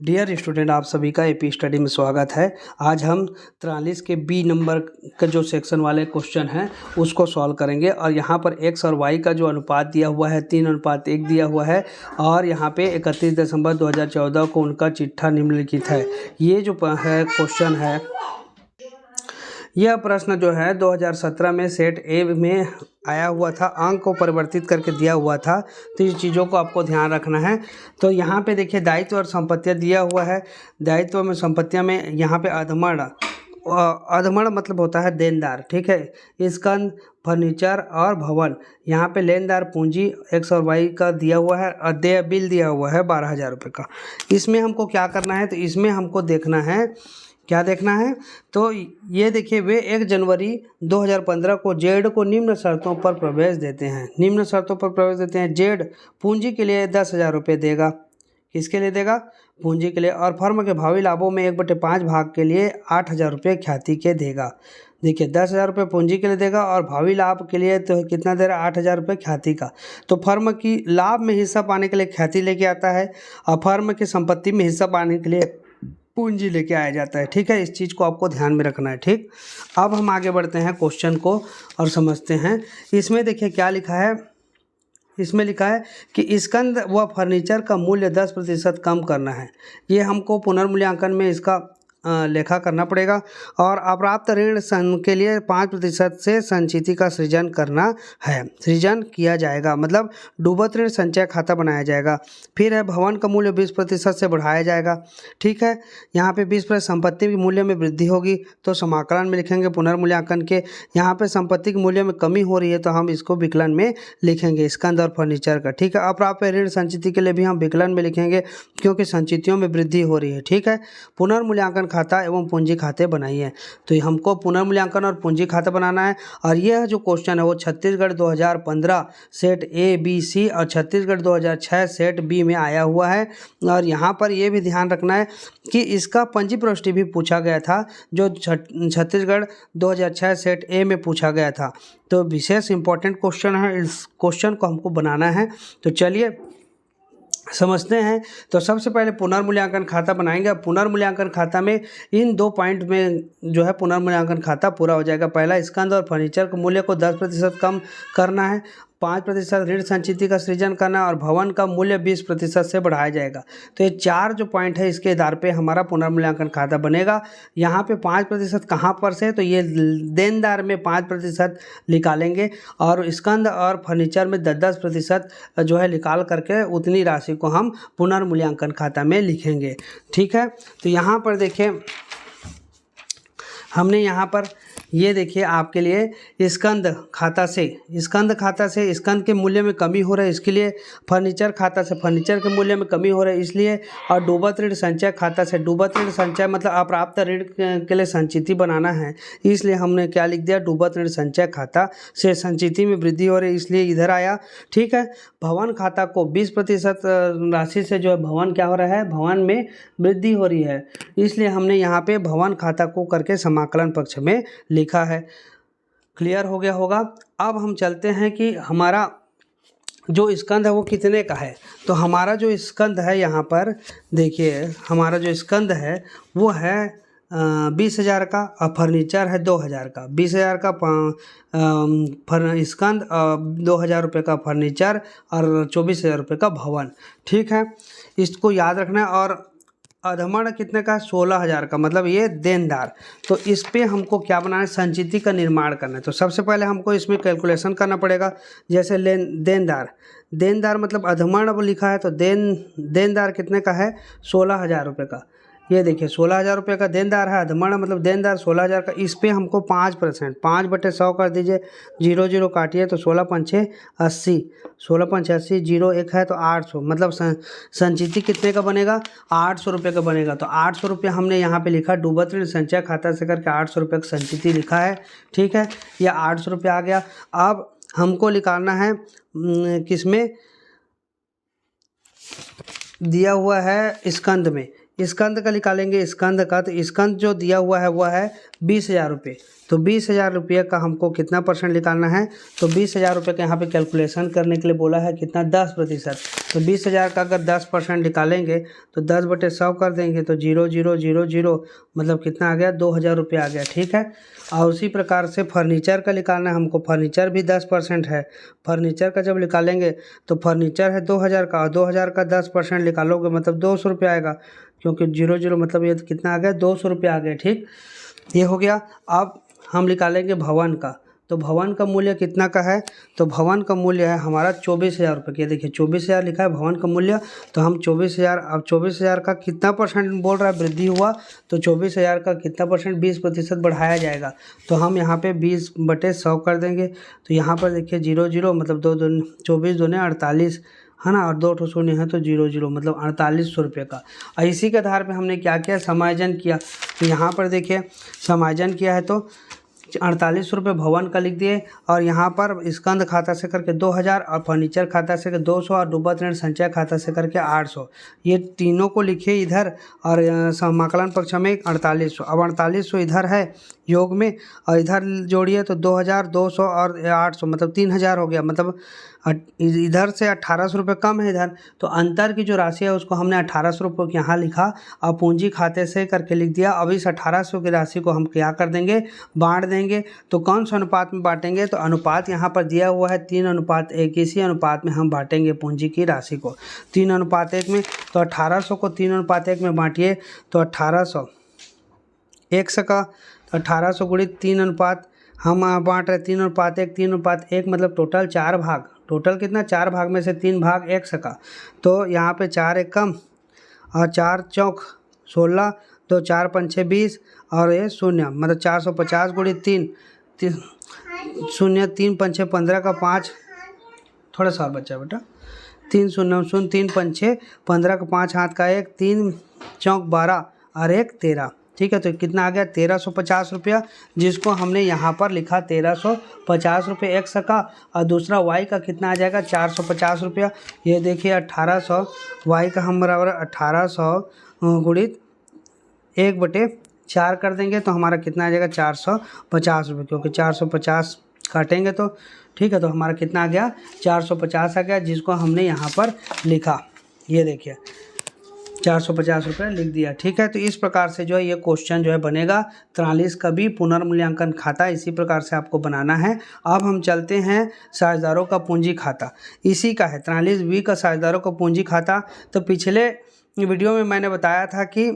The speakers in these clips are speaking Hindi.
डियर स्टूडेंट, आप सभी का एपी स्टडी में स्वागत है। आज हम 43 के बी नंबर का जो सेक्शन वाले क्वेश्चन हैं उसको सॉल्व करेंगे। और यहाँ पर एक्स और वाई का जो अनुपात दिया हुआ है 3:1 दिया हुआ है। और यहाँ पे 31 दिसंबर 2014 को उनका चिट्ठा निम्नलिखित है। ये जो है क्वेश्चन है, यह प्रश्न जो है 2017 में सेट ए में आया हुआ था, अंक को परिवर्तित करके दिया हुआ था। तो इस चीज़ों को आपको ध्यान रखना है। तो यहाँ पे देखिए दायित्व और संपत्तियाँ दिया हुआ है। दायित्व में संपत्तियाँ में यहाँ पे अधमड़ मतलब होता है देनदार, ठीक है। स्कंद, फर्नीचर और भवन। यहाँ पे लेनदार पूंजी एक्स और वाई का दिया हुआ है और देय बिल दिया हुआ है 12,000 रुपये का। इसमें हमको क्या करना है, तो इसमें हमको देखना है, क्या देखना है, तो ये देखिए वे 1 जनवरी 2015 को जेड को निम्न शर्तों पर प्रवेश देते हैं। निम्न शर्तों पर प्रवेश देते हैं। जेड पूंजी के लिए 10,000 रुपये देगा। किसके लिए देगा? पूंजी के लिए। और फर्म के भावी लाभों में 1/5 भाग के लिए 8,000 रुपये ख्याति के देगा। देखिए 10,000 रुपये पूंजी के लिए देगा और भावी लाभ के लिए तो कितना दे रहा है? 8,000 रुपये ख्याति का। तो फर्म की लाभ में हिस्सा पाने के लिए ख्याति लेके आता है और फर्म की संपत्ति में हिस्सा पाने के लिए पूंजी लेके आया जाता है, ठीक है। इस चीज़ को आपको ध्यान में रखना है, ठीक। अब हम आगे बढ़ते हैं क्वेश्चन को और समझते हैं। इसमें देखिए क्या लिखा है। इसमें लिखा है कि स्कंद व फर्नीचर का मूल्य 10% कम करना है। ये हमको पुनर्मूल्यांकन में इसका लेखा करना पड़ेगा। और अप्राप्त ऋण के लिए 5% से संचिति का सृजन करना है। सृजन किया जाएगा मतलब डूबत ऋण संचय खाता बनाया जाएगा। फिर है भवन का मूल्य 20% से बढ़ाया जाएगा, ठीक है। यहाँ पे 20% संपत्ति के मूल्य में वृद्धि होगी तो समाकलन में लिखेंगे पुनर्मूल्यांकन के। यहाँ पे संपत्ति के मूल्य में कमी हो रही है तो हम इसको विकलन में लिखेंगे, स्कंद और फर्नीचर का, ठीक है। अप्राप्य ऋण संचिति के लिए भी हम विकलन में लिखेंगे क्योंकि संचितियों में वृद्धि हो रही है, ठीक है। पुनर्मूल्यांकन खाता एवं पूंजी खाते बनाइए। तो हमको पुनर्मूल्यांकन और पूंजी खाता बनाना है। और यह जो क्वेश्चन है वो Chhattisgarh 2015 set A B C और छत्तीसगढ़ 2006 सेट बी में आया हुआ है। और यहाँ पर यह भी ध्यान रखना है कि इसका पंजी प्रविष्टि भी पूछा गया था जो छत्तीसगढ़ 2006 सेट ए में पूछा गया था। तो विशेष इंपॉर्टेंट क्वेश्चन है, इस क्वेश्चन को हमको बनाना है। तो चलिए समझते हैं। तो सबसे पहले पुनर्मूल्यांकन खाता बनाएंगे। पुनर्मूल्यांकन खाता में इन 2 पॉइंट में जो है पुनर्मूल्यांकन खाता पूरा हो जाएगा। पहला, स्कंद और फर्नीचर के मूल्य को 10% कम करना है। 5% ऋण संचिति का सृजन करना है और भवन का मूल्य 20% से बढ़ाया जाएगा। तो ये 4 जो पॉइंट है इसके आधार पे हमारा पुनर्मूल्यांकन खाता बनेगा। यहाँ पे 5% कहाँ पर से, तो ये देनदार में 5% निकालेंगे और स्कंद और फर्नीचर में 10% जो है निकाल करके उतनी राशि को हम पुनर्मूल्यांकन खाता में लिखेंगे, ठीक है। तो यहाँ पर देखें, हमने यहाँ पर ये देखिए आपके लिए स्कंद खाता से स्कंद के मूल्य में कमी हो रहा है, इसके लिए फर्नीचर खाता से फर्नीचर के मूल्य में कमी हो रहा है इसलिए, और डूबत ऋण संचय खाता से डूबत ऋण संचय मतलब अप्राप्त ऋण के लिए संचिति बनाना है, इसलिए हमने क्या लिख दिया, डूबत ऋण संचय खाता से संचिति में वृद्धि हो रही है इसलिए इधर आया, ठीक है। भवन खाता को 20% राशि से जो है भवन क्या हो रहा है, भवन में वृद्धि हो रही है, इसलिए हमने यहाँ पे भवन खाता को करके समाकलन पक्ष में लिखा है। क्लियर हो गया होगा। अब हम चलते हैं कि हमारा जो स्कंद है वो कितने का है। तो हमारा जो स्कंद है यहाँ पर देखिए, हमारा जो स्कंद है वो है 20,000 का और फर्नीचर है 2,000 का। 20,000 का स्कंद, 2,000 रुपये का फर्नीचर और 24,000 रुपये का भवन, ठीक है। इसको याद रखना है। और अधमड़ कितने का? 16,000 का, मतलब ये देनदार। तो इस पे हमको क्या बनाना है, संचिति का निर्माण करना है। तो सबसे पहले हमको इसमें कैलकुलेशन करना पड़ेगा। जैसे देनदार मतलब अधमड़ अब लिखा है तो देनदार कितने का है, 16,000 रुपये का। ये देखिए 16,000 रुपये का देनदार है, अधमड़ मतलब देनदार 16,000 का। इस पे हमको 5% 5/100 कर दीजिए, 0 0 काटिए तो 16 5 80, 16 5 80, 0 1 है तो 800, मतलब संचिति कितने का बनेगा, 800 रुपये का बनेगा। तो 800 रुपये हमने यहाँ पे लिखा, डूबत ऋण संचय खाता से करके 800 रुपये का संचिति लिखा है, ठीक है। ये 800 रुपये आ गया। अब हमको निकालना है किसमें दिया हुआ है, स्कंद में। स्कंद का निकालेंगे, स्कंद का, तो स्कंद जो दिया हुआ है वह है 20,000 रुपये। तो 20,000 रुपये का हमको कितना परसेंट निकालना है, तो 20,000 रुपये का यहाँ पे कैलकुलेशन करने के लिए बोला है कितना, 10%। तो 20,000 का अगर 10% निकालेंगे तो 10/100 कर देंगे तो 0,000 मतलब कितना आ गया, 2,000 रुपये आ गया। ठीक है। और उसी प्रकार से फर्नीचर का निकालना है हमको, फर्नीचर भी 10% है। फर्नीचर का जब निकालेंगे तो फर्नीचर है 2,000 का, और 2,000 का 10% निकालोगे मतलब 200 रुपये आएगा, क्योंकि 0,0 मतलब ये कितना आ गया, 200 रुपये आ गए। ठीक, ये हो गया। अब हम निकालेंगे भवन का। तो भवन का मूल्य कितना का है, तो भवन का मूल्य है हमारा 24,000 रुपये। ये देखिए 24,000 लिखा है भवन का मूल्य। तो हम 24,000, अब 24,000 का कितना परसेंट बोल रहा है वृद्धि हुआ, तो 24,000 का कितना परसेंट, 20% बढ़ाया जाएगा। तो हम यहाँ पे 20/100 कर देंगे। तो यहाँ पर देखिए 0,0 मतलब 24 दूने 48 है ना, और 2 शून्य है तो 0,0 मतलब 4800 रुपये का। और इसी के आधार पे हमने क्या किया, समायोजन किया। तो यहाँ पर देखिए समायोजन किया है तो 4800 रुपये भवन का लिख दिए, और यहाँ पर स्कंद खाता से करके 2,000, और फर्नीचर खाता से 200, और डूबत ऋण संचय खाता से करके 800। ये तीनों को लिखे इधर, और समाकलन पक्ष में 4800। अब 4800 इधर है योग में, और इधर जोड़िए तो 2,000, 200 और 800 मतलब 3,000 हो गया। मतलब इधर से 1800 रुपये कम है इधर, तो अंतर की जो राशि है उसको हमने 1800 रुपये यहाँ लिखा, और पूंजी खाते से करके लिख दिया। अब इस 1800 की राशि को हम क्या कर देंगे, बांट देंगे। तो कौन सा अनुपात में बांटेंगे, तो अनुपात यहाँ पर दिया हुआ है 3:1। इसी अनुपात में हम बांटेंगे पूंजी की राशि को 3:1 में। तो 1800 को 3:1 में बांटिए तो 1800 1 का, 1800 गुणित 3 हम बांट रहे 3:1, 3:1 मतलब टोटल 4 भाग। टोटल कितना, 4 भाग में से 3 भाग 1 का। तो यहाँ पे 4 एकम और 4 चौक 16, 2 4 5 6 20, और ये शून्य मतलब 450 गुणित 3 शून्य, 3 5 6 15 का 5, थोड़ा सा और बच्चा बेटा, 3 0 0 3 5 6 15 का 5 हाथ का 1, 3 चौक 12 और 1 13। ठीक है। तो कितना आ गया, 1350 रुपया, जिसको हमने यहाँ पर लिखा 1350 रुपये X का। और दूसरा Y का कितना आ जाएगा, 450 रुपया। ये देखिए 1800 Y का हम बराबर 1800 गुणित 1/4 कर देंगे तो हमारा कितना आ जाएगा, 450 रुपये, क्योंकि 450 काटेंगे तो ठीक है। तो हमारा कितना आ गया, 450 आ गया, जिसको हमने यहाँ पर लिखा। ये देखिए 450 रुपये लिख दिया। ठीक है। तो इस प्रकार से जो है ये क्वेश्चन जो है बनेगा 43 का भी पुनर्मूल्यांकन खाता, इसी प्रकार से आपको बनाना है। अब हम चलते हैं साझेदारों का पूंजी खाता, इसी का है 43B का साझेदारों का पूंजी खाता। तो पिछले वीडियो में मैंने बताया था कि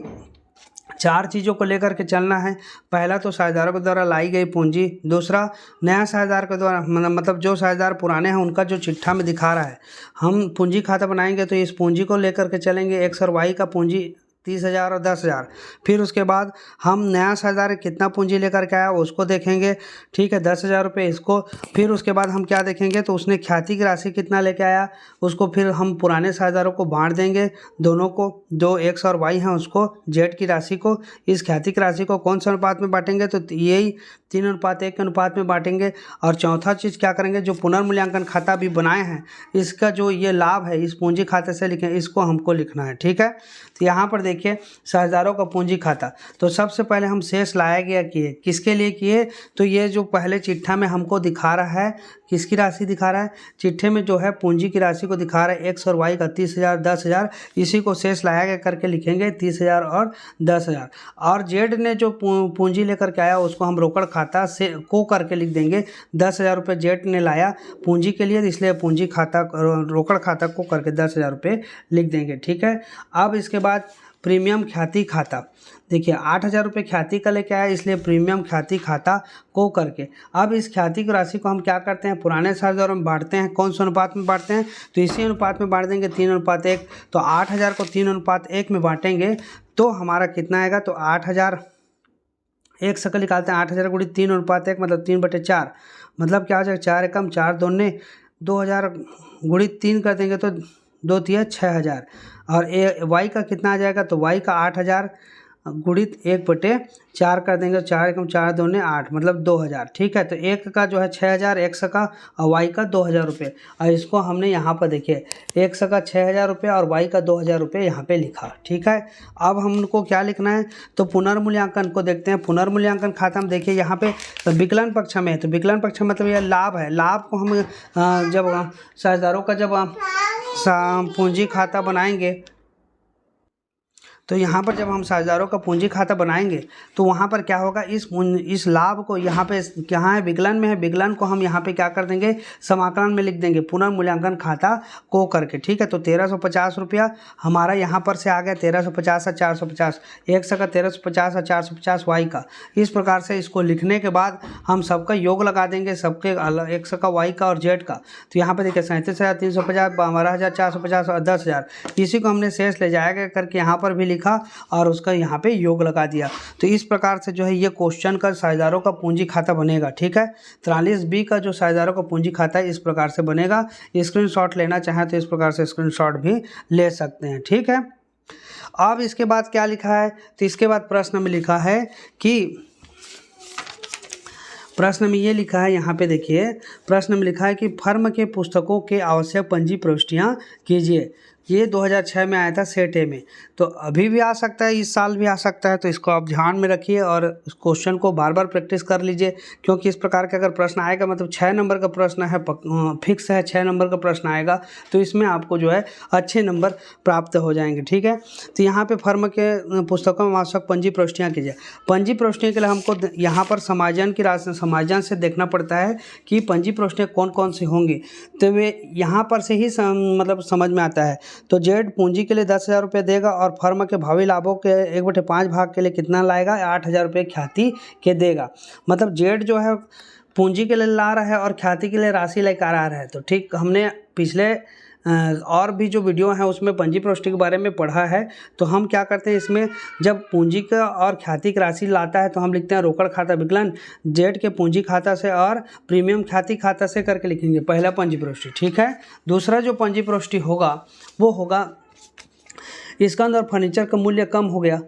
4 चीज़ों को लेकर के चलना है। पहला तो साझेदारों के द्वारा लाई गई पूंजी, दूसरा नया साझेदार के द्वारा मतलब जो साझेदार पुराने हैं उनका जो चिट्ठा में दिखा रहा है। हम पूंजी खाता बनाएंगे तो इस पूंजी को लेकर के चलेंगे, X और Y का पूंजी 30,000 और 10,000। फिर उसके बाद हम नया साझेदार कितना पूंजी लेकर के आया उसको देखेंगे। ठीक है, 10,000 रुपये इसको। फिर उसके बाद हम क्या देखेंगे, तो उसने ख्याति की राशि कितना लेके आया उसको फिर हम पुराने साझेदारों को बांट देंगे, दोनों को, जो X और Y हैं उसको, Z की राशि को। इस ख्याति की राशि को कौन सा अनुपात में बांटेंगे, तो यही 3:1 के अनुपात में बांटेंगे। और चौथा चीज़ क्या करेंगे, जो पुनर्मूल्यांकन खाता भी बनाए हैं इसका जो ये लाभ है इस पूंजी खाते से लिखें, इसको हमको लिखना है। ठीक है। तो यहाँ पर देखिए साझेदारों का पूंजी खाता, तो सबसे पहले हम शेष लाया गया किए, किसके लिए किए, तो ये जो पहले चिट्ठा में हमको दिखा रहा है, किसकी राशि दिखा रहा है, चिट्ठे में जो है पूंजी की राशि को दिखा रहा है X और Y का 30,000 10,000, इसी को शेष लाया गया करके लिखेंगे 30,000 और 10,000। और Z ने जो पूंजी लेकर के आया उसको हम रोकड़ खाता से को करके लिख देंगे। 10,000 रुपये Z ने लाया पूंजी के लिए, इसलिए पूंजी खाता रोकड़ खाता को करके 10,000 रुपये लिख देंगे। ठीक है। अब इसके बाद प्रीमियम ख्याति खाता, देखिए 8,000 रुपये ख्याति का लेके आया, इसलिए प्रीमियम ख्याति खाता को करके। अब इस ख्याति की राशि को हम क्या करते हैं, पुराने साझेदारों में बांटते हैं। कौन से अनुपात में बांटते हैं, तो इसी अनुपात में बांट देंगे 3:1। तो 8,000 को 3:1 में बांटेंगे तो हमारा कितना आएगा, तो 8,000 एक शकल निकालते हैं, 8,000 गुणित 3:1 मतलब 3/4 मतलब क्या हो जाएगा, 4 एकम 4 दूने 2,000 गुणित 3 कर देंगे तो 2 तिया 6,000। और Y का कितना आ जाएगा, तो Y का 8,000 गुणित 1/4 कर देंगे। 4 एकम 4 दूने 8 मतलब 2000। ठीक है, तो एक का जो है 6000 एक्स का और वाई का 2000 रुपये। और इसको हमने यहाँ पर देखिए एक्स का 6000 रुपये और वाई का 2000 रुपये यहाँ पे लिखा। ठीक है, अब हमको क्या लिखना है, तो पुनर्मूल्यांकन को देखते हैं। पुनर्मूल्यांकन खाता में देखिए यहाँ पे विकलन पक्ष में है, तो विकलन पक्ष में मतलब यह लाभ है। लाभ को हम जब साझेदारों का जब पूंजी खाता बनाएंगे, तो यहाँ पर जब हम साझेदारों का पूंजी खाता बनाएंगे तो वहाँ पर क्या होगा, इस लाभ को यहाँ पे कहाँ है, विकलन में है, विकलन को हम यहाँ पे क्या कर देंगे, समाकलन में लिख देंगे पुनर्मूल्यांकन खाता को करके। ठीक है, तो 1350 रुपया हमारा यहाँ पर से आ गया। 1350 और 450, एक्स का 1350 और 450 वाई का। इस प्रकार से इसको लिखने के बाद हम सबका योग लगा देंगे, सबके एक्स का, वाई का और जेड का। तो यहाँ पर देखिए 37,350, 12,450 और 10,000, इसी को हमने शेष ले जाएगा करके यहाँ पर भी लिखा और उसका यहाँ पे योग लगा दिया। तो इस प्रकार से जो है ये क्वेश्चन का साझेदारों का पूंजी खाता बनेगा। ठीक है, 43B का जो साझेदारों का पूंजी खाता है इस प्रकार से बनेगा। स्क्रीनशॉट लेना चाहें तो इस प्रकार से स्क्रीनशॉट भी ले सकते हैं। ठीक है, अब इसके बाद क्या लिखा है, तो इसके बाद प्रश्न में लिखा है कि प्रश्न में ये लिखा है, यहाँ पे देखिए प्रश्न में लिखा है कि फर्म के पुस्तकों के आवश्यक पंजी प्रविष्टियाँ कीजिए। ये 2006 में आया था सेट ए में, तो अभी भी आ सकता है, इस साल भी आ सकता है। तो इसको आप ध्यान में रखिए और इस क्वेश्चन को बार बार प्रैक्टिस कर लीजिए, क्योंकि इस प्रकार का अगर प्रश्न आएगा, मतलब 6 नंबर का प्रश्न है, फिक्स है 6 नंबर का प्रश्न आएगा, तो इसमें आपको जो है अच्छे नंबर प्राप्त हो जाएंगे। ठीक है, तो यहाँ पे फर्म के पुस्तकों में आवश्यक पंजी प्रविष्टियाँ कीजिए। पंजी प्रविष्टियों के लिए हमको यहाँ पर समायोजन की राशि, समायोजन से देखना पड़ता है कि पंजी प्रविष्टियाँ कौन कौन सी होंगी, तो वे यहाँ पर से ही मतलब समझ में आता है। तो जेड पूंजी के लिए 10,000 रुपये देगा और फर्म के भावी लाभों के 1/5 भाग के लिए कितना लाएगा, 8,000 रुपये ख्याति के देगा। मतलब जेड जो है पूंजी के लिए ला रहा है और ख्याति के लिए राशि लेकर आ रहा है। तो ठीक, हमने पिछले और भी जो वीडियो हैं उसमें पंजी प्रविष्टि के बारे में पढ़ा है। तो हम क्या करते हैं, इसमें जब पूंजी का और ख्याति की राशि लाता है तो हम लिखते हैं रोकड़ खाता विकलन जेड के पूंजी खाता से और प्रीमियम ख्याति खाता से करके लिखेंगे पहला पंजी प्रविष्टि। ठीक है, दूसरा जो पंजी प्रविष्टि होगा वो होगा स्कंद और फर्नीचर का मूल्य कम हो गया,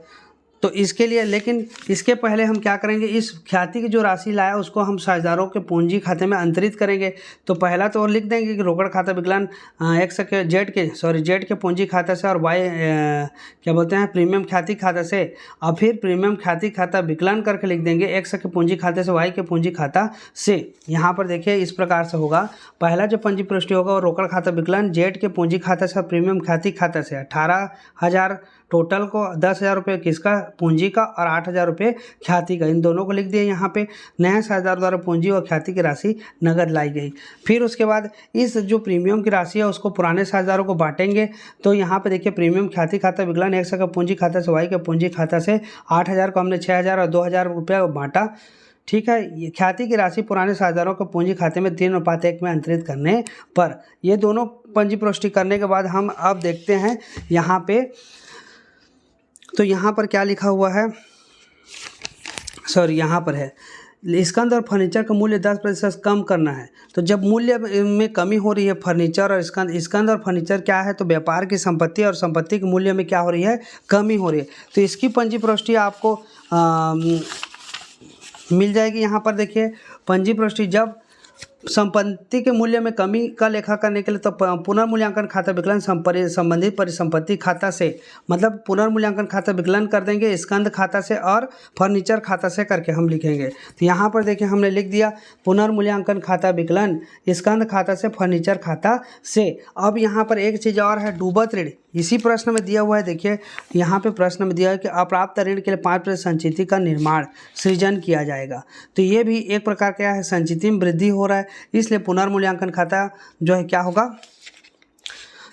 तो इसके लिए, लेकिन इसके पहले हम क्या करेंगे, इस ख्याति की जो राशि लाया उसको हम साझेदारों के पूंजी खाते में अंतरित करेंगे। तो पहला तो लिख देंगे कि रोकड़ खाता विकलन एक्स के जेड के पूंजी खाता से और वाई क्या बोलते हैं प्रीमियम ख्याति खाता से, और फिर प्रीमियम ख्याति खाता विकलन करके लिख देंगे एक्स के पूंजी खाते से वाई के पूंजी खाता से। यहाँ पर देखिए इस प्रकार से होगा, पहला जो पंजी प्रविष्टि होगा वो रोकड़ खाता विकलन जेड के पूंजी खाता से और प्रीमियम ख्याति खाता से। 18,000 टोटल को 10,000 रुपये किसका, पूंजी का, और 8,000 रुपये ख्याति का, इन दोनों को लिख दिए यहाँ पे। नए साझेदार द्वारा पूंजी और ख्याति की राशि नगद लाई गई। फिर उसके बाद इस जो प्रीमियम की राशि है उसको पुराने साझेदारों को बांटेंगे। तो यहाँ पे देखिए प्रीमियम ख्याति खाता विकलन एक्स का पूंजी खाता से वाई के पूंजी खाता से 8,000 को हमने 6,000 और 2,000 रुपये बांटा। ठीक है, ये ख्याति की राशि पुराने साझेदारों को पूंजी खाते में 3:1 में अंतरित करने पर, ये दोनों पंजी प्रविष्टि करने के बाद हम अब देखते हैं यहाँ पे, तो यहाँ पर क्या लिखा हुआ है, यहाँ पर है स्कंद और फर्नीचर का मूल्य 10% कम करना है। तो जब मूल्य में कमी हो रही है फर्नीचर और स्कंद और फर्नीचर क्या है, तो व्यापार की संपत्ति और संपत्ति के मूल्य में क्या हो रही है, कमी हो रही है। तो इसकी पंजी प्रविष्टि आपको मिल जाएगी। यहाँ पर देखिए पंजी प्रविष्टि, जब संपत्ति के मूल्य में कमी का लेखा करने के लिए तो पुनर्मूल्यांकन खाता विकलन संबंधित परिसंपत्ति खाता से, मतलब पुनर्मूल्यांकन खाता विकलन कर देंगे स्कंद खाता से और फर्नीचर खाता से करके हम लिखेंगे। तो यहाँ पर देखिए हमने लिख दिया पुनर्मूल्यांकन खाता विकलन स्कंद खाता से फर्नीचर खाता से। अब यहाँ पर एक चीज़ और है, डूबत ऋण, इसी प्रश्न में दिया हुआ है। देखिए यहाँ पे प्रश्न में दिया है कि अप्राप्त ऋण के लिए 5% संचिति का निर्माण सृजन किया जाएगा। तो ये भी एक प्रकार क्या है, संचिति में वृद्धि हो रहा है, इसलिए पुनर्मूल्यांकन खाता जो है क्या होगा,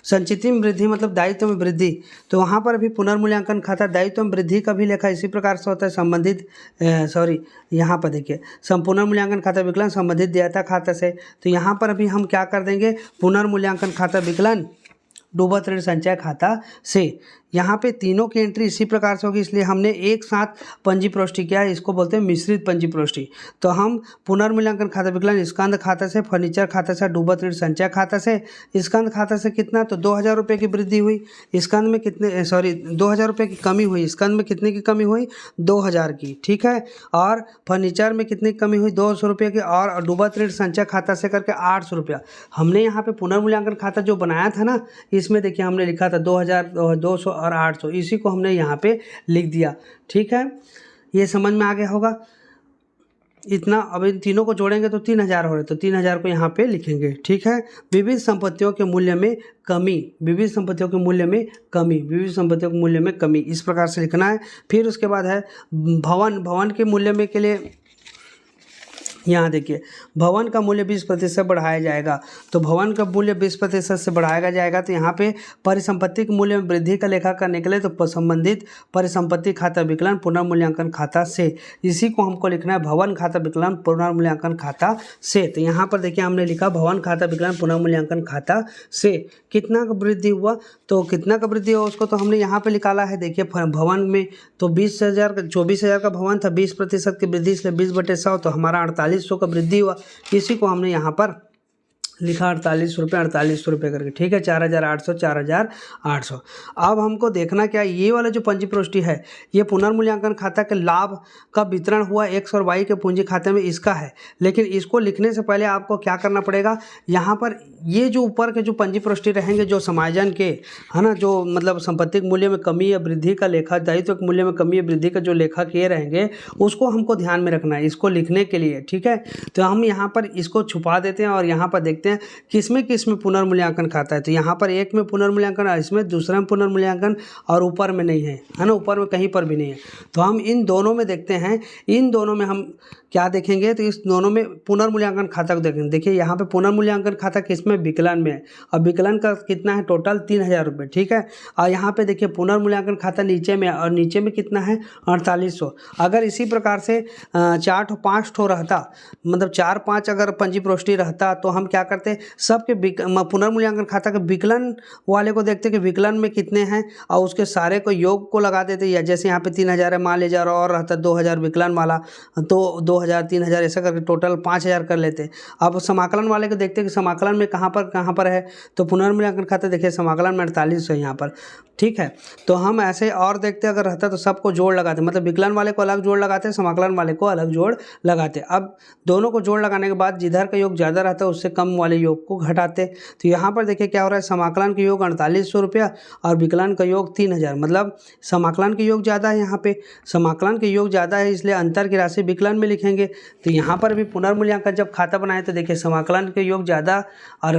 संचिति में वृद्धि मतलब दायित्व में वृद्धि। तो वहाँ पर भी पुनर्मूल्यांकन खाता दायित्व में वृद्धि का भी लेखा इसी प्रकार से होता है संबंधित यहाँ पर देखिए पुनर्मूल्यांकन खाता विकलन संबंधित देयता खाता से। तो यहाँ पर भी हम क्या कर देंगे, पुनर्मूल्यांकन खाता विकलन डूबत ऋण संचय खाता से। यहाँ पे तीनों की एंट्री इसी प्रकार से होगी, इसलिए हमने एक साथ पंजीप्रोष्टि किया है। इसको बोलते हैं मिश्रित पंजीप्रोष्टि। तो हम पुनर्मूल्यांकन खाता विकलन स्कंद खाता से, फर्नीचर खाता से, डूबत ऋण संचय खाता से। स्कंद खाता से कितना, तो 2000 रुपये की वृद्धि हुई। स्कंद में कितने 2000 रुपये की कमी हुई। स्कंद में कितने की कमी हुई, 2000 की, ठीक है। और फर्नीचर में कितनी कमी हुई, 200 रुपये की। और डूबत ऋण संचय खाता से करके 800 रुपया। हमने यहाँ पे पुनर्मूल्यांकन खाता जो बनाया था ना, इसमें देखिए हमने लिखा था 2000, 200 और 800, इसी को हमने यहाँ पे लिख दिया, ठीक है। ये समझ में आ गया होगा इतना। अब इन तीनों को जोड़ेंगे तो 3000 हो रहे, तो 3000 को यहाँ पे लिखेंगे, ठीक है। विविध संपत्तियों के मूल्य में कमी, विविध संपत्तियों के मूल्य में कमी, विविध संपत्तियों के मूल्य में कमी, इस प्रकार से लिखना है। फिर उसके बाद है भवन, भवन के मूल्य में के लिए यहाँ देखिए भवन का मूल्य 20% बढ़ाया जाएगा। तो भवन का मूल्य 20% से बढ़ाया जाएगा। तो यहाँ पे परिसंपत्ति के मूल्य में वृद्धि का लेखाकार निकले तो संबंधित परिसंपत्ति खाता विकलन पुनर्मूल्यांकन खाता से, इसी को हमको लिखना है भवन खाता विकलन पुनर्मूल्यांकन खाता से। तो यहाँ पर देखिए हमने लिखा भवन खाता विकलन पुनर्मूल्यांकन खाता से कितना का वृद्धि हुआ, तो कितना का वृद्धि हुआ उसको तो हमने यहाँ पे निकाला है। देखिए भवन में तो 24,000 का भवन था, 20% की वृद्धि, इसलिए 20/100, तो हमारा 4800 का वृद्धि हुआ। इसी को हमने यहाँ पर लिखा 4800 रुपये करके, ठीक है। 4800, 4800। अब हमको देखना क्या, ये वाला जो पंजीप्रोष्टि है ये पुनर्मूल्यांकन खाता के लाभ का वितरण हुआ एक्स और वाई के पूंजी खाते में, इसका है। लेकिन इसको लिखने से पहले आपको क्या करना पड़ेगा, यहाँ पर ये जो ऊपर के जो पंजीप्रोष्टि रहेंगे जो समायोजन के, है ना, जो मतलब संपत्ति के मूल्य में कमी या वृद्धि का लेखा, दायित्व के मूल्य में कमी या वृद्धि का जो लेखा किए रहेंगे उसको हमको ध्यान में रखना है इसको लिखने के लिए, ठीक है। तो हम यहाँ पर इसको छुपा देते हैं और यहाँ पर देखते हैं किसमें पुनर्मूल्यांकन खाता है। तो यहाँ पर एक में पुनर्मूल्यांकन, इसमें दूसरा में पुनर्मूल्यांकन, और ऊपर में नहीं है ना, ऊपर में कहीं पर भी नहीं है। तो हम इन दोनों में देखते हैं, इन दोनों में हम क्या देखेंगे, तो इस दोनों में पुनर्मूल्यांकन खाता को देखेंगे। देखिए यहाँ पे पुनर्मूल्यांकन खाता किसमें, विकलन में है, और विकलन का कितना है टोटल 3000 रुपये, ठीक है। और यहाँ पे देखिए पुनर्मूल्यांकन खाता नीचे में, और नीचे में कितना है 4800। अगर इसी प्रकार से 4-5 ठो रहता, मतलब 4-5 अगर पंजीप्रोष्टि रहता तो हम क्या करते, सबके पुनर्मूल्यांकन खाता के विकलन वाले को देखते कि विकलन में कितने हैं और उसके सारे को योग को लगा देते। या जैसे यहाँ पे 3000 है, मान लीजिए और रहता 2000 विकलन वाला, तो 2000, 3000 ऐसा करके टोटल 5000 कर लेते। अब समाकलन वाले को देखते कि समाकलन में कहाँ पर है, तो पुनर्मूल्यांकन खाता देखिए समाकलन में 4800 है यहाँ पर, ठीक है। तो हम ऐसे और देखते अगर रहता तो सबको जोड़ लगाते, मतलब विकलन वाले को अलग जोड़ लगाते, समाकलन वाले को अलग जोड़ लगाते। अब दोनों को जोड़ लगाने के बाद जिधर का योग ज़्यादा रहता है उससे कम वाले योग को घटाते। तो यहाँ पर देखिए क्या हो रहा है, समाकलन का योग 4800 रुपया और विकलन का योग 3000, मतलब समाकलन के योग ज़्यादा है। यहाँ पे समाकलन के योग ज़्यादा है इसलिए अंतर की राशि विकलन में लिखेंगे। तो यहाँ पर भी पुनर्मूल्यांकन जब खाता बनाए तो देखिए समाकलन के योग ज़्यादा और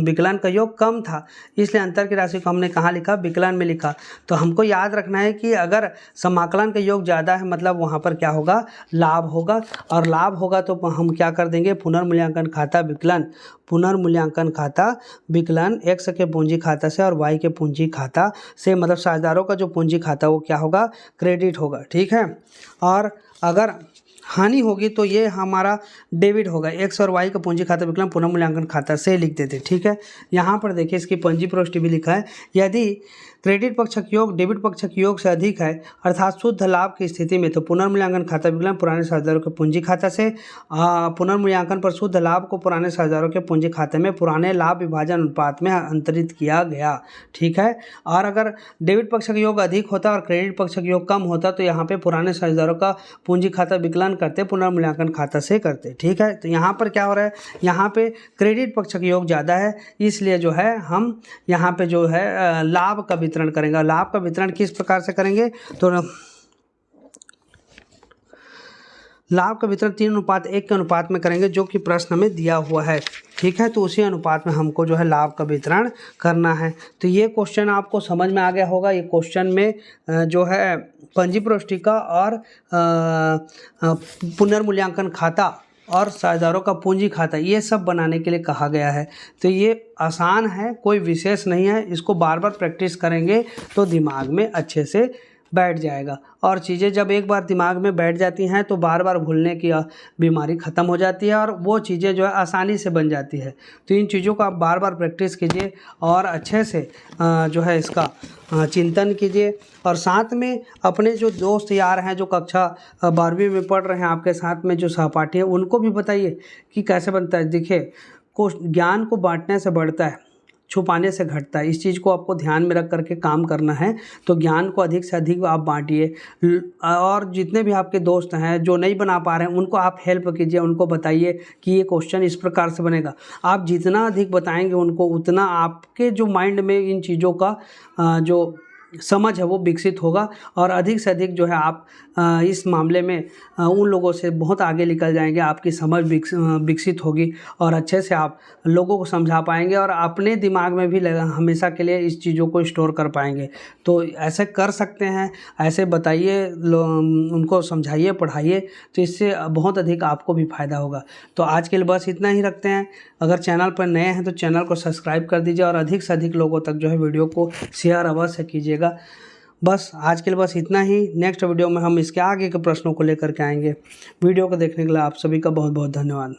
विकलन का योग कम था, इसलिए अंतर की राशि को हमने कहाँ लिखा, विकलन में लिखा। तो हमको याद रखना है कि अगर समाकलन का योग ज़्यादा है मतलब वहाँ पर क्या होगा, लाभ होगा, और लाभ होगा तो हम क्या कर देंगे, पुनर्मूल्यांकन खाता विकलन, पुनर्मूल्यांकन खाता विकलन एक्स के पूंजी खाता से और वाई के पूंजी खाता से, मतलब साझेदारों का जो पूंजी खाता वो क्या होगा, क्रेडिट होगा, ठीक है। और अगर हानि होगी तो ये हमारा डेबिट होगा, एक्स और वाई का पूंजी खाता विकलन पुनर्मूल्यांकन खाता से लिख देते, ठीक है। यहाँ पर देखिए इसकी पंजीप्रोष्टि भी लिखा है, यदि क्रेडिट पक्षक योग डेबिट पक्षक योग से अधिक है अर्थात शुद्ध लाभ की स्थिति में तो पुनर्मूल्यांकन खाता विकलन पुराने साझेदारों के पूंजी खाता से, पुनर्मूल्यांकन पर शुद्ध लाभ को पुराने साझेदारों के पूंजी खाते में पुराने लाभ विभाजन अनुपात में अंतरित किया गया, ठीक है। और अगर डेबिट पक्षक योग अधिक होता और क्रेडिट पक्षक योग कम होता तो यहाँ पे पुराने साझेदारों का पूंजी खाता विकलन करते, पुनर्मूल्यांकन खाता से करते, ठीक है। तो यहाँ पर क्या हो रहा है, यहाँ पे क्रेडिट पक्षक योग ज़्यादा है इसलिए जो है हम यहाँ पे जो है लाभ का वितरण करेंगे। लाभ का वितरण किस प्रकार से करेंगे, तो लाभ का वितरण 3:1 के अनुपात में करेंगे जो कि प्रश्न में दिया हुआ है, ठीक है। तो उसी अनुपात में हमको जो है लाभ का वितरण करना है। तो ये क्वेश्चन आपको समझ में आ गया होगा। ये क्वेश्चन में जो है पंजीप्रोष्टि का और पुनर्मूल्यांकन खाता और साझेदारों का पूंजी खाता ये सब बनाने के लिए कहा गया है। तो ये आसान है, कोई विशेष नहीं है, इसको बार बार प्रैक्टिस करेंगे तो दिमाग में अच्छे से बैठ जाएगा। और चीज़ें जब एक बार दिमाग में बैठ जाती हैं तो बार बार भूलने की बीमारी ख़त्म हो जाती है और वो चीज़ें जो है आसानी से बन जाती है। तो इन चीज़ों का आप बार बार प्रैक्टिस कीजिए और अच्छे से जो है इसका चिंतन कीजिए। और साथ में अपने जो दोस्त यार हैं जो कक्षा 12वीं में पढ़ रहे हैं, आपके साथ में जो सहपाठी हैं, उनको भी बताइए कि कैसे बनता है। देखिए, ज्ञान को बांटने से बढ़ता है, छुपाने से घटता है। इस चीज़ को आपको ध्यान में रख करके काम करना है। तो ज्ञान को अधिक से अधिक आप बांटिए और जितने भी आपके दोस्त हैं जो नहीं बना पा रहे हैं उनको आप हेल्प कीजिए, उनको बताइए कि ये क्वेश्चन इस प्रकार से बनेगा। आप जितना अधिक बताएंगे उनको, उतना आपके जो माइंड में इन चीज़ों का जो समझ है वो विकसित होगा और अधिक से अधिक जो है आप इस मामले में उन लोगों से बहुत आगे निकल जाएंगे। आपकी समझ विकसित होगी और अच्छे से आप लोगों को समझा पाएंगे और अपने दिमाग में भी हमेशा के लिए इस चीज़ों को स्टोर कर पाएंगे। तो ऐसे कर सकते हैं, ऐसे बताइए, उनको समझाइए, पढ़ाइए, तो इससे बहुत अधिक आपको भी फ़ायदा होगा। तो आज के लिए बस इतना ही रखते हैं। अगर चैनल पर नए हैं तो चैनल को सब्सक्राइब कर दीजिए और अधिक से अधिक लोगों तक जो है वीडियो को शेयर अवश्य कीजिएगा। बस आज के लिए बस इतना ही। नेक्स्ट वीडियो में हम इसके आगे के प्रश्नों को लेकर के आएंगे। वीडियो को देखने के लिए आप सभी का बहुत बहुत धन्यवाद।